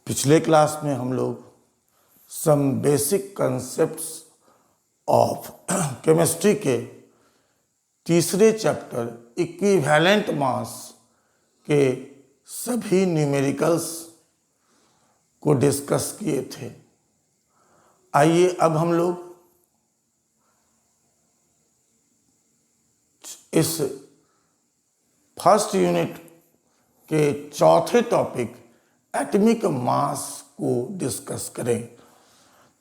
पिछले क्लास में हम लोग some basic concepts of chemistry के तीसरे चैप्टर इक्विवेलेंट मास के सभी न्यूमेरिकल्स को डिस्कस किए थे। आइए अब हम लोग इस फर्स्ट यूनिट के चौथे टॉपिक एटॉमिक मास को डिस्कस करें।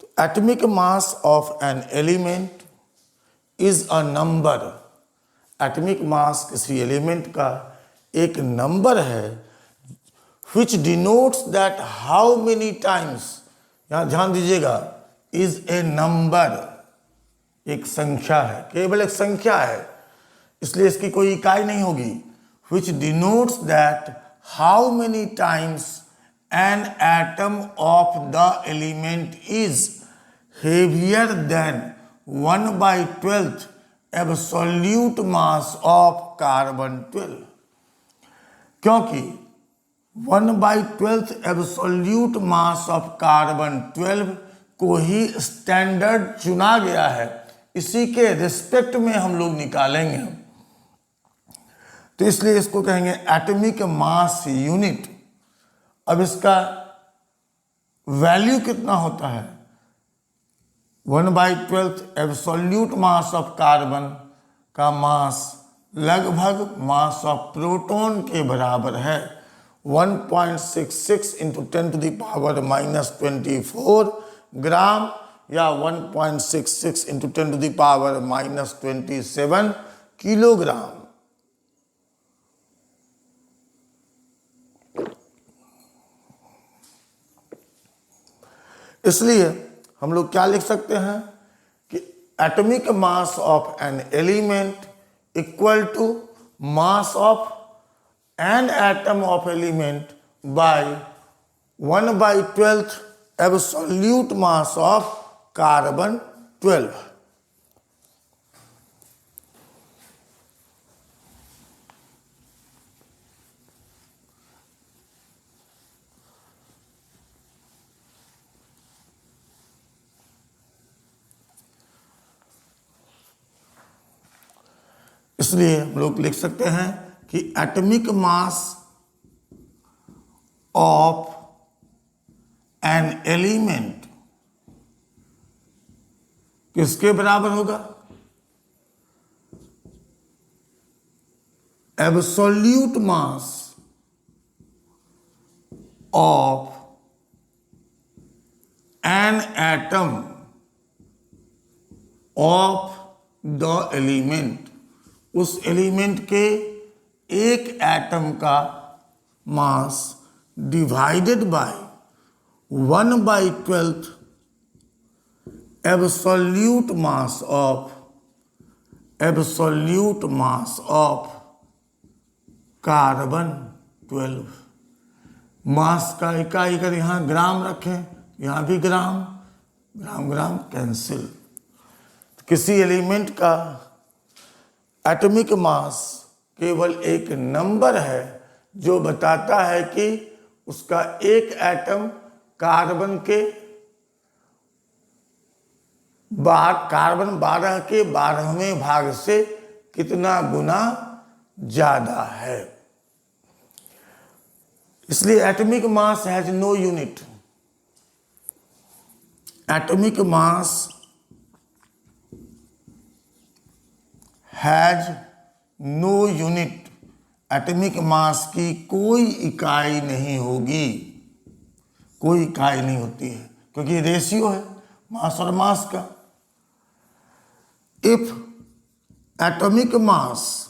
तो atomic mass of an element is a number. Atomic mass किसी एलिमेंट का एक नंबर है which denotes that how many times, यहाँ ध्यान दीजिएगा, is a number, एक संख्या है, केवल एक संख्या है, इसलिए इसकी कोई इकाई नहीं होगी। which denotes that how many times an atom of the element is heavier than 1/12th absolute mass of carbon 12। क्योंकि 1/12th absolute mass of carbon 12 को ही स्टैंडर्ड चुना गया है, इसी के रिस्पेक्ट में हम लोग निकालेंगे। तो इसलिए इसको कहेंगे एटॉमिक मास यूनिट। अब इसका वैल्यू कितना होता है? 1/12th absolute mass of carbon का मास लगभग मास ऑफ प्रोटॉन के बराबर है। 1.66 इंटू 10⁻⁻24 ग्राम या 1.66 इंटू 10⁻⁻27 किलोग्राम। इसलिए हम लोग क्या लिख सकते हैं कि atomic mass of an element equal to mass of an atom of element by 1/12th absolute mass of carbon 12। इसलिए हम लोग लिख सकते हैं कि atomic mass of an element किसके बराबर होगा? Absolute mass of an atom of the element, उस एलिमेंट के एक एटम का mass divided by 1/12th absolute mass of carbon 12। मास का इकाई अगर यहाँ ग्राम रखें, यहाँ भी ग्राम, ग्राम ग्राम कैंसिल। किसी एलिमेंट का एटॉमिक मास केवल एक नंबर है जो बताता है कि उसका एक एटम कार्बन 12 के 12वें भाग से कितना गुना ज्यादा है। इसलिए atomic mass has no unit. Atomic mass has no unit. Atomic mass की कोई इकाई नहीं होगी, कोई इकाई नहीं होती है, क्योंकि रेशियो है मास और मास का। इफ एटॉमिक मास,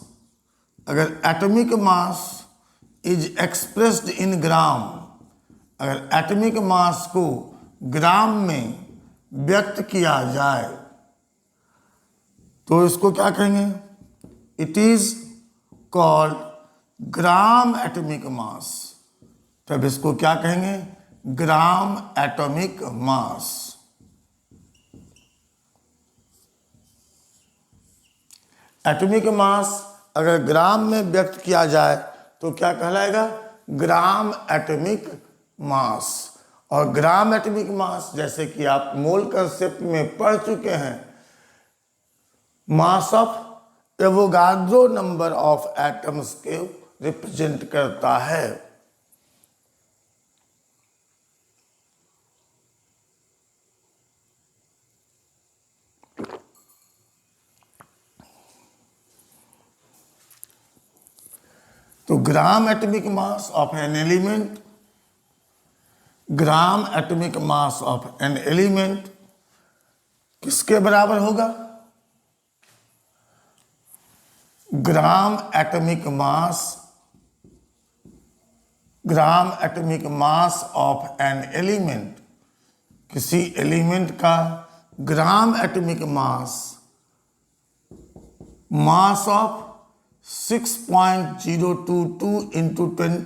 अगर atomic mass is expressed in gram, अगर एटॉमिक मास को ग्राम में व्यक्त किया जाए तो इसको क्या कहेंगे? It is called gram atomic मास। तब इसको क्या कहेंगे? ग्राम एटॉमिक मास। एटॉमिक मास अगर ग्राम में व्यक्त किया जाए तो क्या कहलाएगा? ग्राम एटॉमिक मास। और ग्राम एटॉमिक मास, जैसे कि आप मोल कंसेप्ट में पढ़ चुके हैं, mass of Avogadro number of atoms के रिप्रेजेंट करता है। तो gram atomic mass of an element, gram atomic mass of an element किसके बराबर होगा? Gram atomic mass of an element, किसी एलिमेंट का gram atomic mass of 6.022 into 10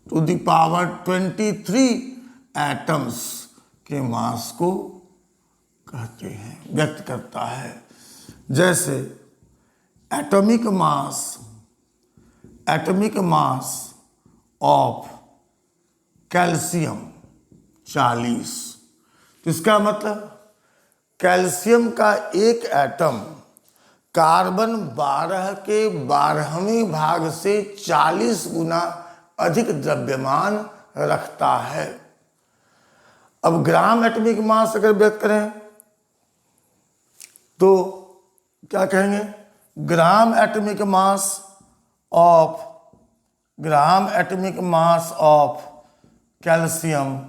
to the power 23 atoms के मास को कहते हैं, व्यक्त करता है। जैसे एटॉमिक मास ऑफ कैल्शियम 40। तो इसका मतलब कैल्शियम का एक एटम कार्बन 12 के 12वें भाग से 40 गुना अधिक द्रव्यमान रखता है। अब ग्राम एटॉमिक मास अगर व्यक्त करें तो क्या कहेंगे? Gram atomic mass of calcium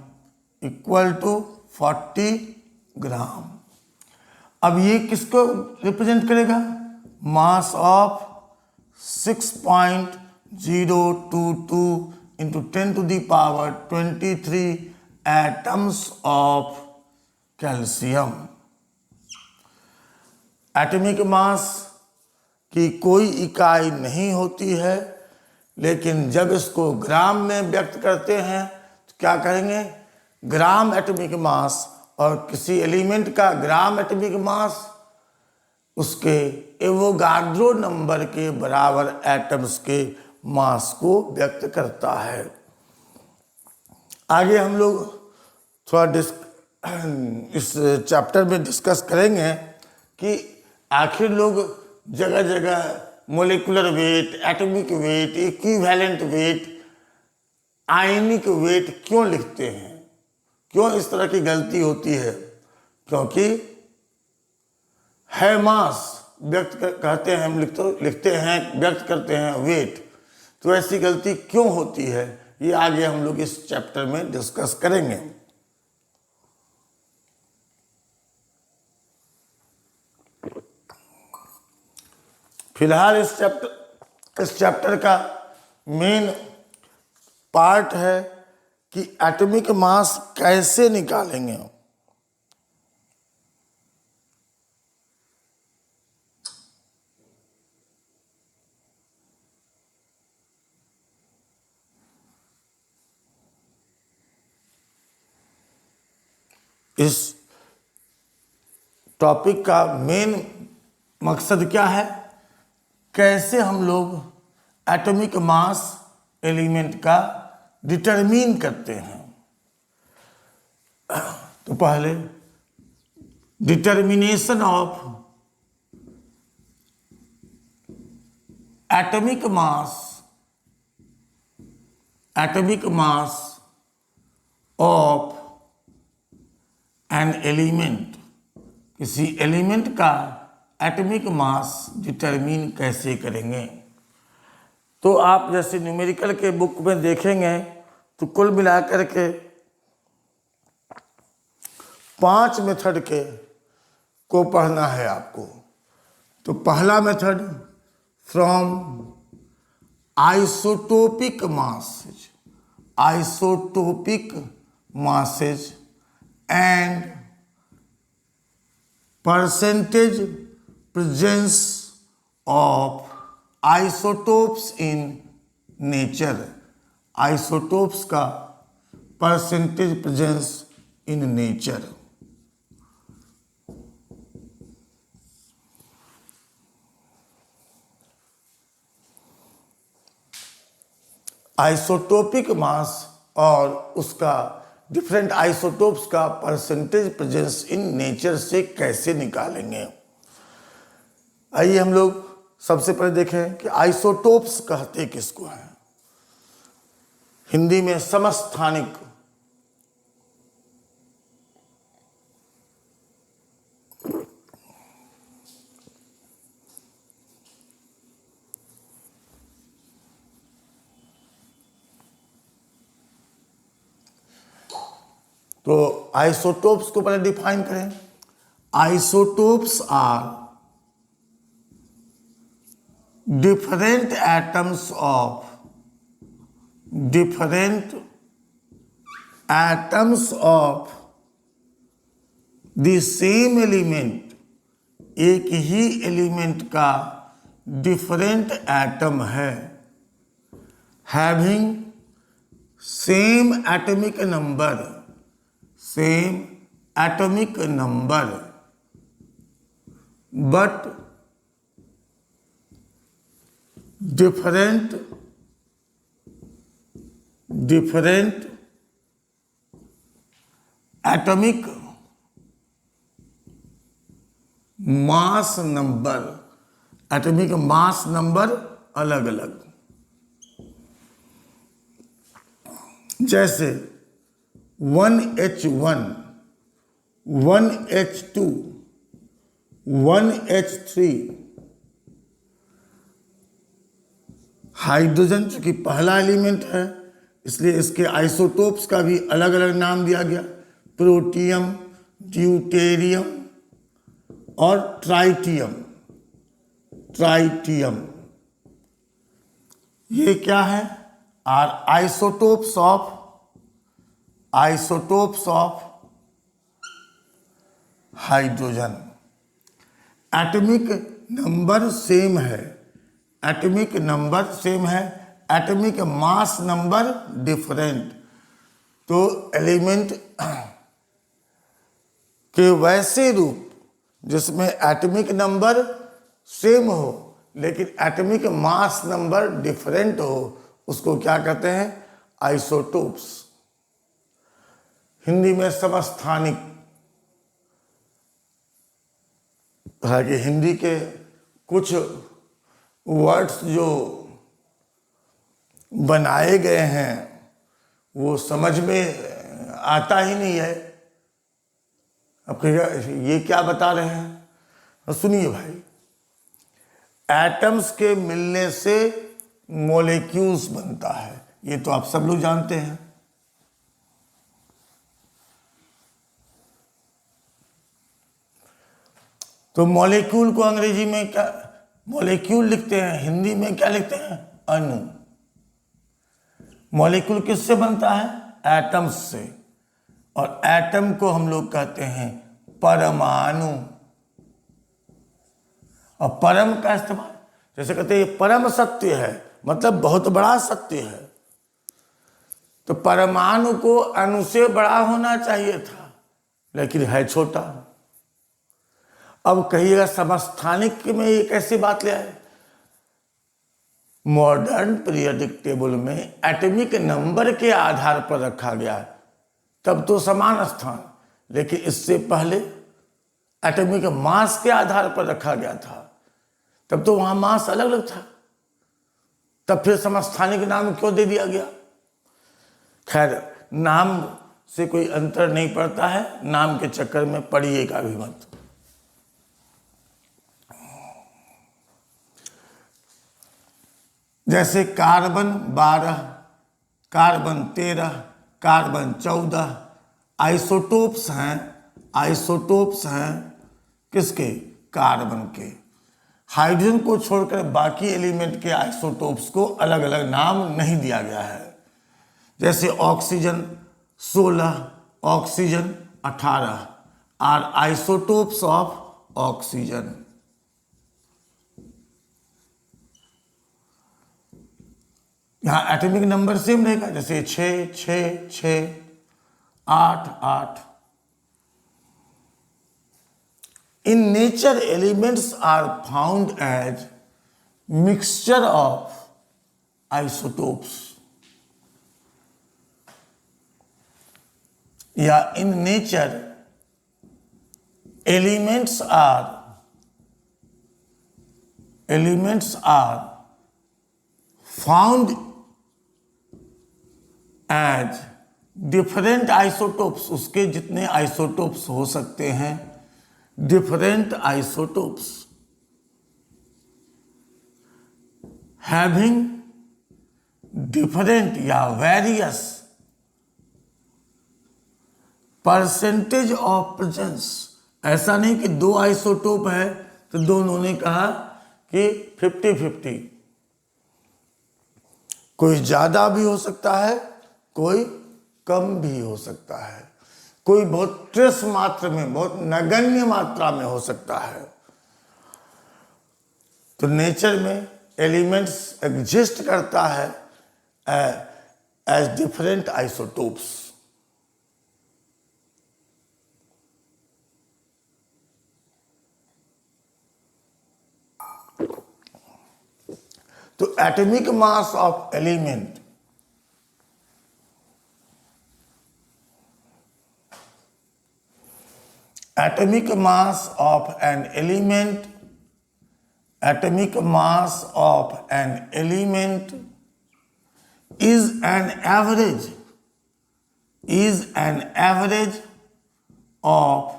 equal to 40 gram. अब ये किसको रिप्रेजेंट करेगा? Mass of 6.022 into 10 to the power 23 atoms of calcium. Atomic mass की कोई इकाई नहीं होती है, लेकिन जब इसको ग्राम में व्यक्त करते हैं तो क्या करेंगे? ग्राम एटॉमिक मास, और किसी एलिमेंट का ग्राम एटॉमिक मास उसके एवोगाड्रो नंबर के बराबर एटम्स के मास को व्यक्त करता है। आगे हम लोग थोड़ा इस चैप्टर में डिस्कस करेंगे कि आखिर लोग जगह जगह molecular weight, atomic weight, equivalent weight, ionic weight क्यों लिखते हैं, क्यों इस तरह की गलती होती है? क्योंकि है मास कहते हैं, हम लिखते हैं, व्यक्त करते हैं वेट, तो ऐसी गलती क्यों होती है, ये आगे हम लोग इस चैप्टर में डिस्कस करेंगे। फिलहाल इस चैप्टर का मेन पार्ट है कि एटॉमिक मास कैसे निकालेंगे। इस टॉपिक का मेन मकसद क्या है? कैसे हम लोग एटॉमिक मास एलिमेंट का डिटरमिन करते हैं। तो पहले determination of atomic mass of an element, किसी एलिमेंट का एटॉमिक मास डिटरमिन कैसे करेंगे। तो आप जैसे न्यूमेरिकल के बुक में देखेंगे तो कुल मिलाकर के 5 मेथड को पढ़ना है आपको। तो पहला method from isotopic masses and percentage presence of isotopes in nature, isotopes का percentage presence in nature. Isotopic mass और उसका डिफरेंट आइसोटोप्स का परसेंटेज प्रेजेंस इन नेचर से कैसे निकालेंगे। आइए हम लोग सबसे पहले देखें कि आइसोटोप्स कहते किसको हैं। हिंदी में समस्थानिक, तो आइसोटोप्स को पहले डिफाइन करें। Isotopes are different atoms of the same element, एक ही एलिमेंट का डिफरेंट एटम है, having same atomic number but different atomic mass number अलग अलग। जैसे 1H1, 1H2, 1H3, हाइड्रोजन चूंकि पहला एलिमेंट है इसलिए इसके आइसोटोप्स का भी अलग अलग नाम दिया गया, प्रोटियम, ड्यूटेरियम और ट्राइटियम। ये क्या है? Are isotopes of hydrogen. Atomic number same है, एटॉमिक मास नंबर डिफरेंट। तो एलिमेंट के वैसे रूप जिसमें एटॉमिक नंबर सेम हो लेकिन एटॉमिक मास नंबर डिफरेंट हो उसको क्या कहते हैं? आइसोटोप्स। हिंदी में समस्थानिक। हालांकि हिंदी के कुछ वर्ड्स जो बनाए गए हैं वो समझ में आता ही नहीं है। अब ये क्या बता रहे हैं? तो सुनिए भाई, एटम्स के मिलने से मॉलिक्यूल्स बनता है, ये तो आप सब लोग जानते हैं। तो मॉलिक्यूल को अंग्रेजी में क्या मॉलिक्यूल लिखते हैं, हिंदी में क्या लिखते हैं? अणु। मॉलिक्यूल किससे बनता है? एटम्स से। और एटम को हम लोग कहते हैं परमाणु। और परम का इस्तेमाल जैसे कहते हैं परम सत्य है, मतलब बहुत बड़ा सत्य है। तो परमाणु को अणु से बड़ा होना चाहिए था लेकिन है छोटा। अब कहिएगा समस्थानिक में ये कैसी बात ले आए? मॉडर्न पीरियोडिक टेबल में एटॉमिक नंबर के आधार पर रखा गया है, तब तो समान स्थान, लेकिन इससे पहले एटॉमिक मास के आधार पर रखा गया था, तब तो वहां मास अलग अलग था। तब फिर समस्थानिक नाम क्यों दे दिया गया? खैर, नाम से कोई अंतर नहीं पड़ता है, नाम के चक्कर में पड़िएगा भी मत। जैसे कार्बन 12, कार्बन 13, कार्बन 14 आइसोटोप्स हैं किसके? कार्बन के। हाइड्रोजन को छोड़कर बाकी एलिमेंट के आइसोटोप्स को अलग अलग नाम नहीं दिया गया है। जैसे oxygen 16, oxygen 18 are isotopes of oxygen. यहां एटॉमिक नंबर सेम रहेगा, जैसे 6, 6, 6, 8, 8। In nature, elements are found as mixture of isotopes. या in nature elements are found as different isotopes, उसके जितने आइसोटोप्स हो सकते हैं, डिफरेंट आइसोटोप्स हैविंग डिफरेंट या वेरियस परसेंटेज ऑफ प्रेजेंस। ऐसा नहीं कि दो आइसोटोप है तो दोनों ने कहा कि 50-50, कोई ज्यादा भी हो सकता है, कोई कम भी हो सकता है, कोई बहुत ट्रेस मात्रा में, बहुत नगण्य मात्रा में हो सकता है। तो नेचर में एलिमेंट्स एग्जिस्ट करता है एज डिफरेंट आइसोटोप्स। तो atomic mass of element atomic mass of an element is an average of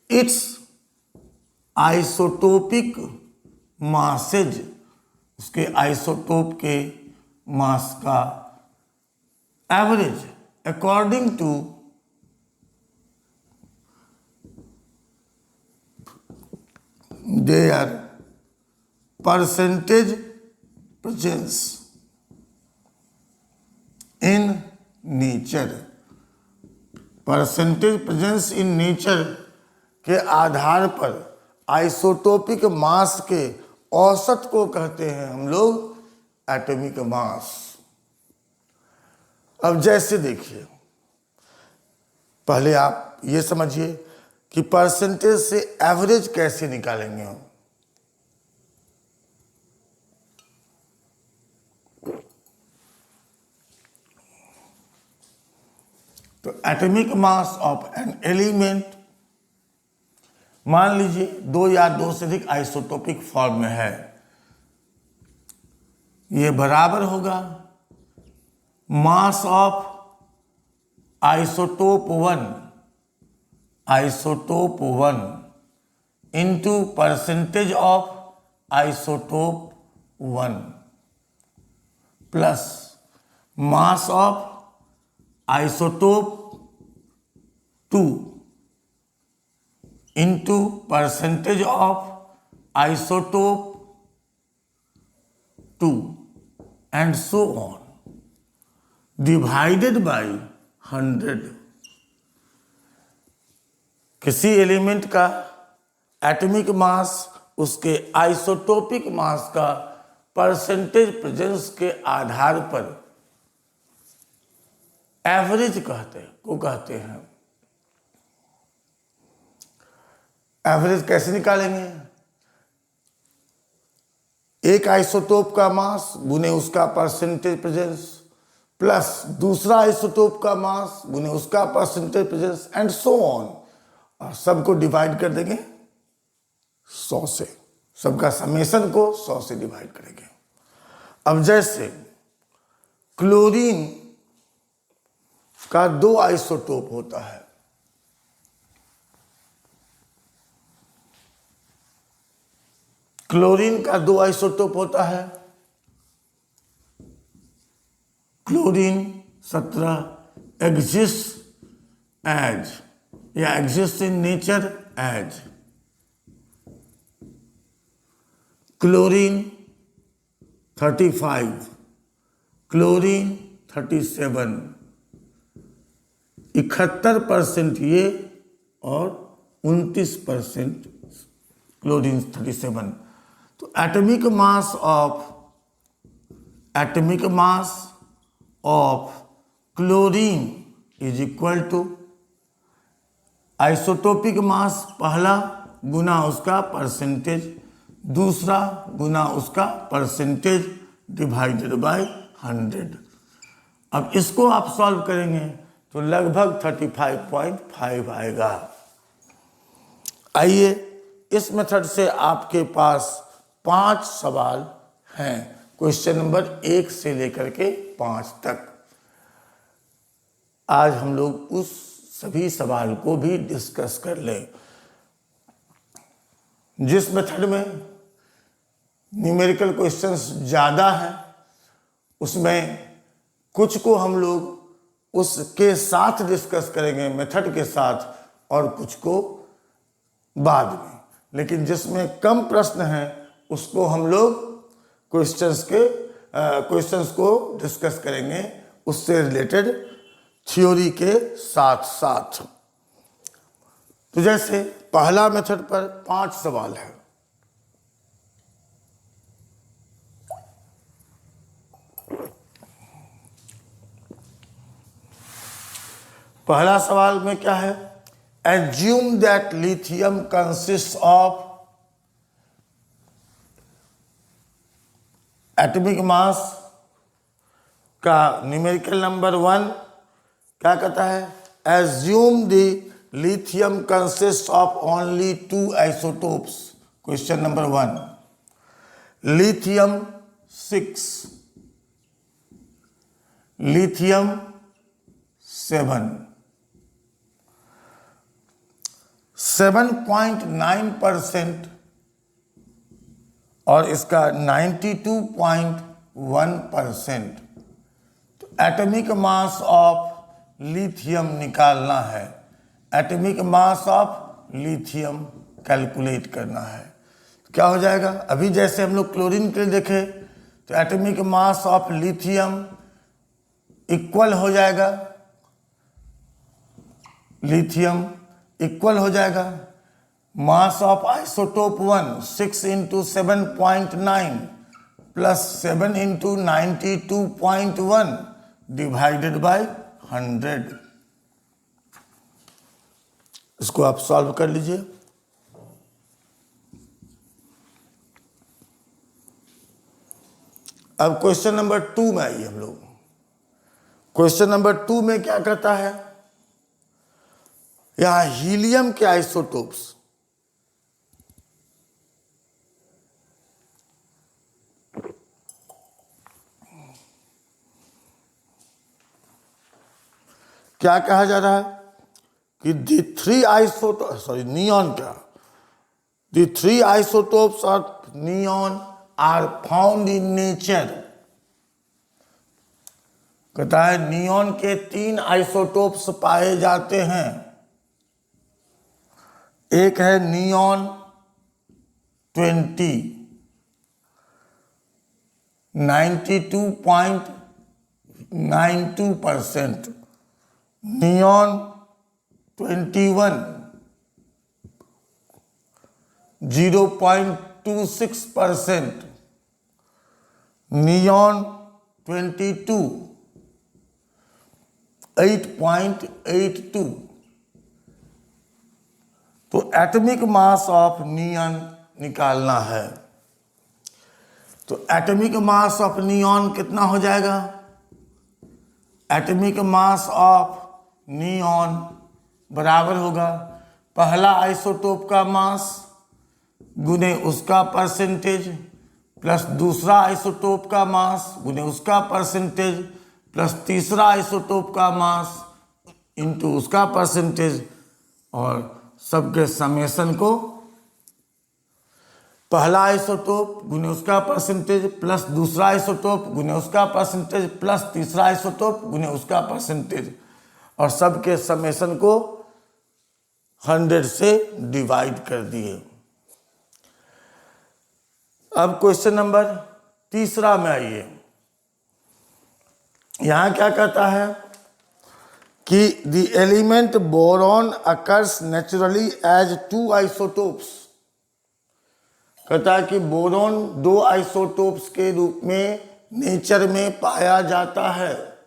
its isotopic masses, उसके आइसोटोप के मास का average according to their percentage presence in nature। Percentage presence in nature के आधार पर isotopic mass के औसत को कहते हैं हम लोग एटॉमिक मास। अब जैसे देखिए, पहले आप ये समझिए कि परसेंटेज से एवरेज कैसे निकालेंगे हम। तो atomic mass of an element, मान लीजिए दो या दो से अधिक आइसोटोपिक फॉर्म में है, ये बराबर होगा mass of isotope 1 into percentage of isotope 1 plus mass of isotope 2 into percentage of isotope 2 and so on divided by 100। किसी एलिमेंट का एटॉमिक मास उसके आइसोटोपिक मास का परसेंटेज प्रेजेंस के आधार पर एवरेज कहते हैं। एवरेज कैसे निकालेंगे? एक आइसोटोप का मास गुने उसका परसेंटेज प्रेजेंस प्लस दूसरा आइसोटोप का मास गुने उसका percentage presence and so on, और सबको डिवाइड कर देंगे 100 से। सबका समेशन को 100 से डिवाइड करेंगे। अब जैसे क्लोरीन का दो आइसोटोप होता है, क्लोरीन का दो आइसोटोप होता है, क्लोरीन 17 एग्जिस्ट एज या exist in nature as chlorine 35, chlorine 37, 71% ये और 29% क्लोरीन 37। तो atomic mass of chlorine is equal to isotopic mass पहला गुना उसका परसेंटेज, दूसरा गुना उसका परसेंटेज डिवाइडेड बाय 100। अब इसको आप सॉल्व करेंगे तो लगभग 35.5 आएगा। आइए इस मेथड से आपके पास 5 सवाल हैं, क्वेश्चन नंबर 1 से लेकर के 5 तक। आज हम लोग उस सभी सवाल को भी डिस्कस कर लें। जिस मेथड में न्यूमेरिकल क्वेश्चंस ज़्यादा हैं उसमें कुछ को हम लोग उसके साथ डिस्कस करेंगे, मेथड के साथ, और कुछ को बाद में। लेकिन जिसमें कम प्रश्न हैं उसको हम लोग क्वेश्चंस को डिस्कस करेंगे उससे रिलेटेड थ्योरी के साथ साथ। तो जैसे पहला मेथड पर 5 सवाल है। पहला सवाल में क्या है? Assume that lithium consist of atomic mass का न्यूमेरिकल नंबर 1 क्या कहता है? Assume the lithium consist of only 2 isotopes. Question number 1, lithium 6, lithium 7, 7.9% और इसका 92.1%। तो एटॉमिक मास ऑफ लिथियम निकालना है, atomic mass of lithium calculate करना है। क्या हो जाएगा? अभी जैसे हम लोग क्लोरीन के लिए देखे तो atomic mass of lithium equal हो जाएगा, लिथियम इक्वल हो जाएगा mass of isotope 1 6 × 7.9 plus 7 × 92.1 divided by 100। इसको आप सॉल्व कर लीजिए। अब क्वेश्चन नंबर 2 में आइए हम लोग। क्वेश्चन नंबर 2 में क्या कहता है? यहां हीलियम के आइसोटोप्स क्या कहा जा रहा है कि the 3 isotopes of neon are found in nature। कहता है नियॉन के 3 आइसोटोप्स पाए जाते हैं। एक है नियॉन 20 92.92%, नियॉन 21 0.26%, नियॉन 22 8.82। तो एटॉमिक मास ऑफ नियॉन निकालना है। तो एटॉमिक मास ऑफ नियॉन कितना हो जाएगा? एटॉमिक मास ऑफ नियॉन बराबर होगा पहला आइसोटोप का मास गुने उसका परसेंटेज प्लस दूसरा आइसोटोप का मास गुने उसका परसेंटेज प्लस तीसरा आइसोटोप का मास इंटू उसका परसेंटेज, और सबके समेशन को पहला आइसोटोप गुने उसका परसेंटेज प्लस दूसरा आइसोटोप गुने उसका परसेंटेज प्लस तीसरा आइसोटोप गुने उसका परसेंटेज, और सबके समेशन को 100 से डिवाइड कर दिए। अब क्वेश्चन नंबर 3 में आइए। यहां क्या कहता है कि the element boron occurs naturally as 2 isotopes. कहता है कि बोरॉन 2 आइसोटोप्स के रूप में नेचर में पाया जाता है।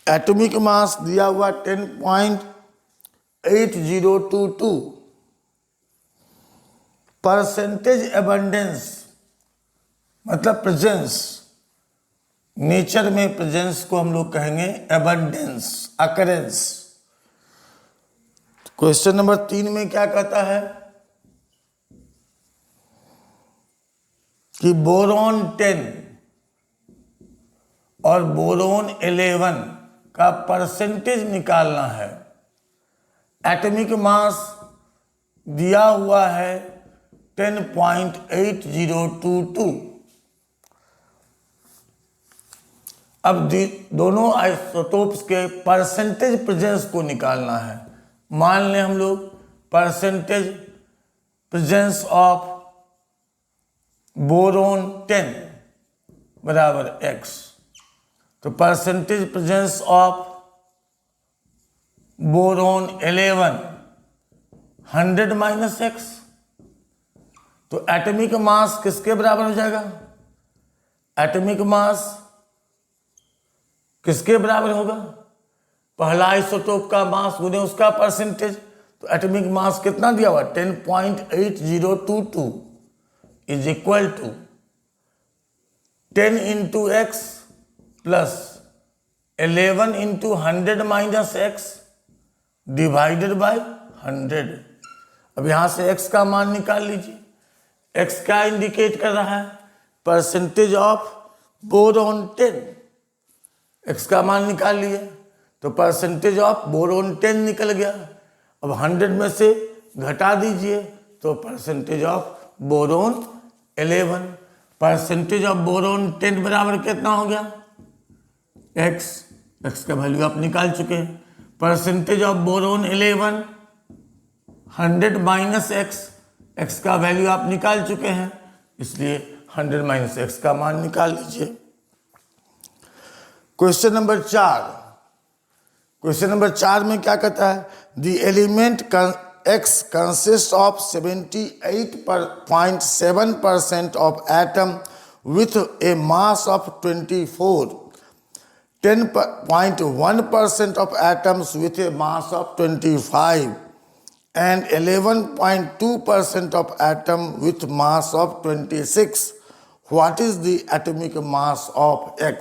एटॉमिक मास दिया हुआ 10.8022, परसेंटेज एबंडेंस मतलब प्रेजेंस, नेचर में प्रेजेंस को हम लोग कहेंगे एबंडेंस, अकरेंस। क्वेश्चन नंबर 3 में क्या कहता है कि बोरॉन 10 और बोरॉन 11 का परसेंटेज निकालना है। एटॉमिक मास दिया हुआ है 10.8022। अब दोनों आइसोटोप्स के परसेंटेज प्रेजेंस को निकालना है। मान लें हम लोग परसेंटेज प्रेजेंस ऑफ बोरॉन 10 बराबर x, तो percentage presence of boron 11 100 minus x, तो एटॉमिक मास किसके बराबर हो जाएगा? एटॉमिक मास किसके बराबर होगा? पहला आइसोटोप का मास गुने उसका परसेंटेज। तो एटॉमिक मास कितना दिया हुआ? 10.8022 is equal to 10 into x plus 11 into 100 minus x divided by 100। अब यहां से x का मान निकाल लीजिए। x क्या इंडिकेट कर रहा है? Percentage of boron 10। x का मान निकाल लिए तो परसेंटेज ऑफ बोरॉन 10 निकल गया। अब 100 में से घटा दीजिए तो percentage of boron 11। Percentage of boron 10 बराबर कितना हो गया? x का वैल्यू आप निकाल चुके हैं। Percentage of boron 11 100 minus x का वैल्यू आप निकाल चुके हैं, इसलिए 100 माइनस x का मान निकाल लीजिए। Question number 4। क्वेश्चन नंबर 4 में क्या कहता है? The element x consists of 78.7% of atom with a mass of 24, 10.1% of atoms with a mass of 25, and 11.2% of atom with mass of 26. What is the atomic mass of x?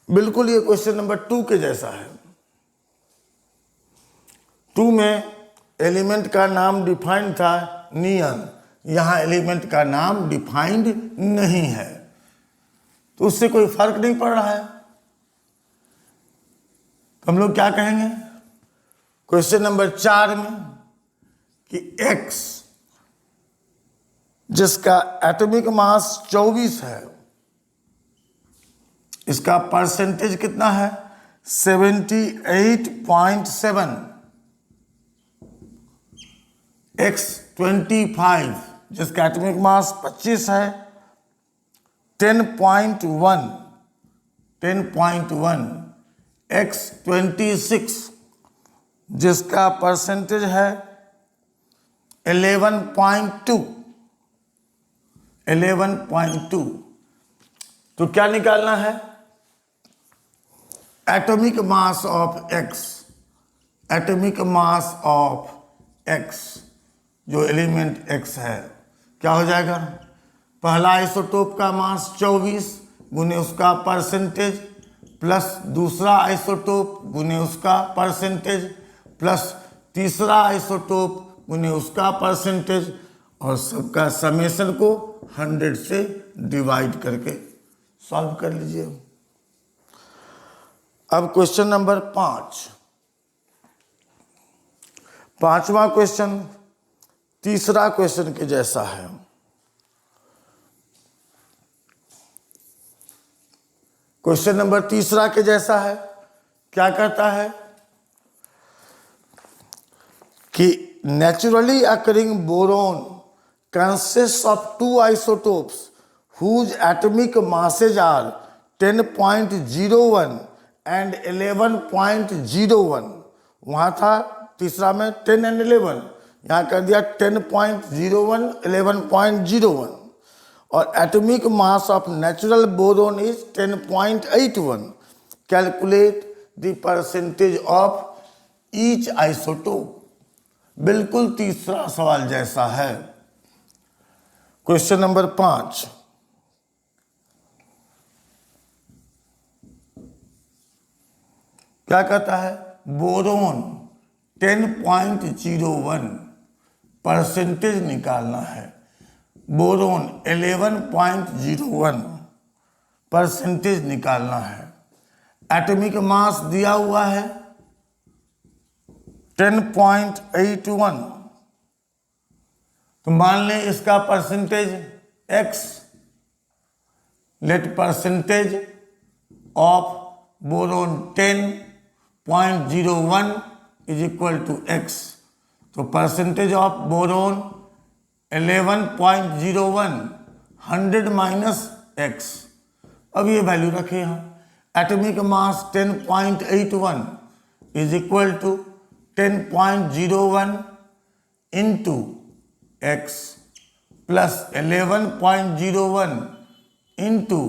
बिल्कुल ये question number 2 के जैसा है। 2 में element का नाम defined था नियन, यहां एलिमेंट का नाम डिफाइंड नहीं है, तो उससे कोई फर्क नहीं पड़ रहा है। तो हम लोग क्या कहेंगे क्वेश्चन नंबर 4 में कि x जिसका एटॉमिक मास 24 है, इसका परसेंटेज कितना है? 78.7। x 25 जिसका एटॉमिक मास 25 है, 10.1 x 26 जिसका परसेंटेज है 11.2। तो क्या निकालना है? Atomic mass of x। Atomic mass of x जो एलिमेंट x है क्या हो जाएगा? पहला आइसोटोप का मास 24 गुने उसका परसेंटेज प्लस दूसरा आइसोटोप गुने उसका परसेंटेज प्लस तीसरा आइसोटोप गुने उसका परसेंटेज, और सबका समेशन को 100 से डिवाइड करके सॉल्व कर लीजिए। अब क्वेश्चन नंबर 5। पांचवा क्वेश्चन तीसरा क्वेश्चन के जैसा है। क्वेश्चन नंबर तीसरा के जैसा है। क्या कहता है कि naturally occurring boron consists of 2 isotopes whose atomic masses are 10.01 and 11.01। वहां था तीसरा में 10 and 11, यहां कर दिया 10.01 11.01, और atomic mass of natural boron is 10.81। Calculate the percentage of each isotope. बिल्कुल तीसरा सवाल जैसा है। क्वेश्चन नंबर 5, क्या कहता है? बोरोन 10.01 परसेंटेज निकालना है। बोरोन 11.01 परसेंटेज निकालना है। एटॉमिक मास दिया हुआ है 10.81, तो मान लें इसका percentage x। Let percentage of boron 10.01 is equal to x। तो percentage of boron 11.01 100 minus x। अब ये वैल्यू रखें यहाँ। Atomic mass 10.81 is equal to 10.01 into x plus 11.01 into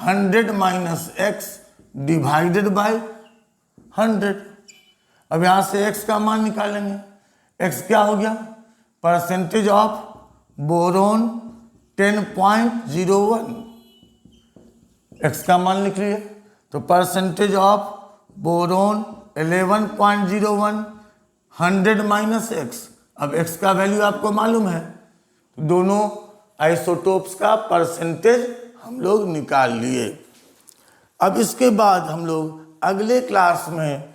100 minus x divided by 100। अब यहाँ से x का मान निकालेंगे। x क्या हो गया? परसेंटेज ऑफ बोरोन 10.01, x का मान लिख लिए। तो percentage of boron 11.01 100 minus x। अब x का वैल्यू आपको मालूम है, तो दोनों आइसोटोप्स का परसेंटेज हम लोग निकाल लिए। अब इसके बाद हम लोग अगले क्लास में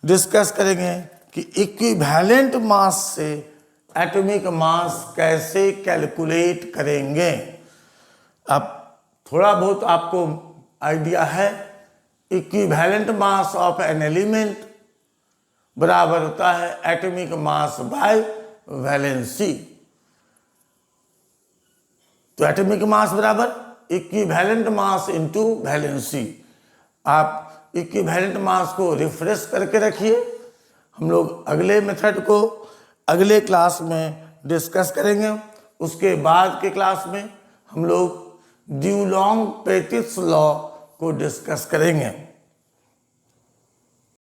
डिस्कस करेंगे कि इक्विवेलेंट मास से एटॉमिक मास कैसे कैलकुलेट करेंगे। अब थोड़ा बहुत आपको आइडिया है, equivalent mass of an element बराबर होता है एटॉमिक मास बाय वैलेंसी। तो एटॉमिक मास बराबर इक्विवेलेंट मास इनटू वैलेंसी। आप इक्विवेलेंट मास को रिफ्रेश करके रखिए। हम लोग अगले मेथड को अगले क्लास में डिस्कस करेंगे। उसके बाद के क्लास में हम लोग ड्यूलॉन्ग पेटिट्स लॉ को डिस्कस करेंगे।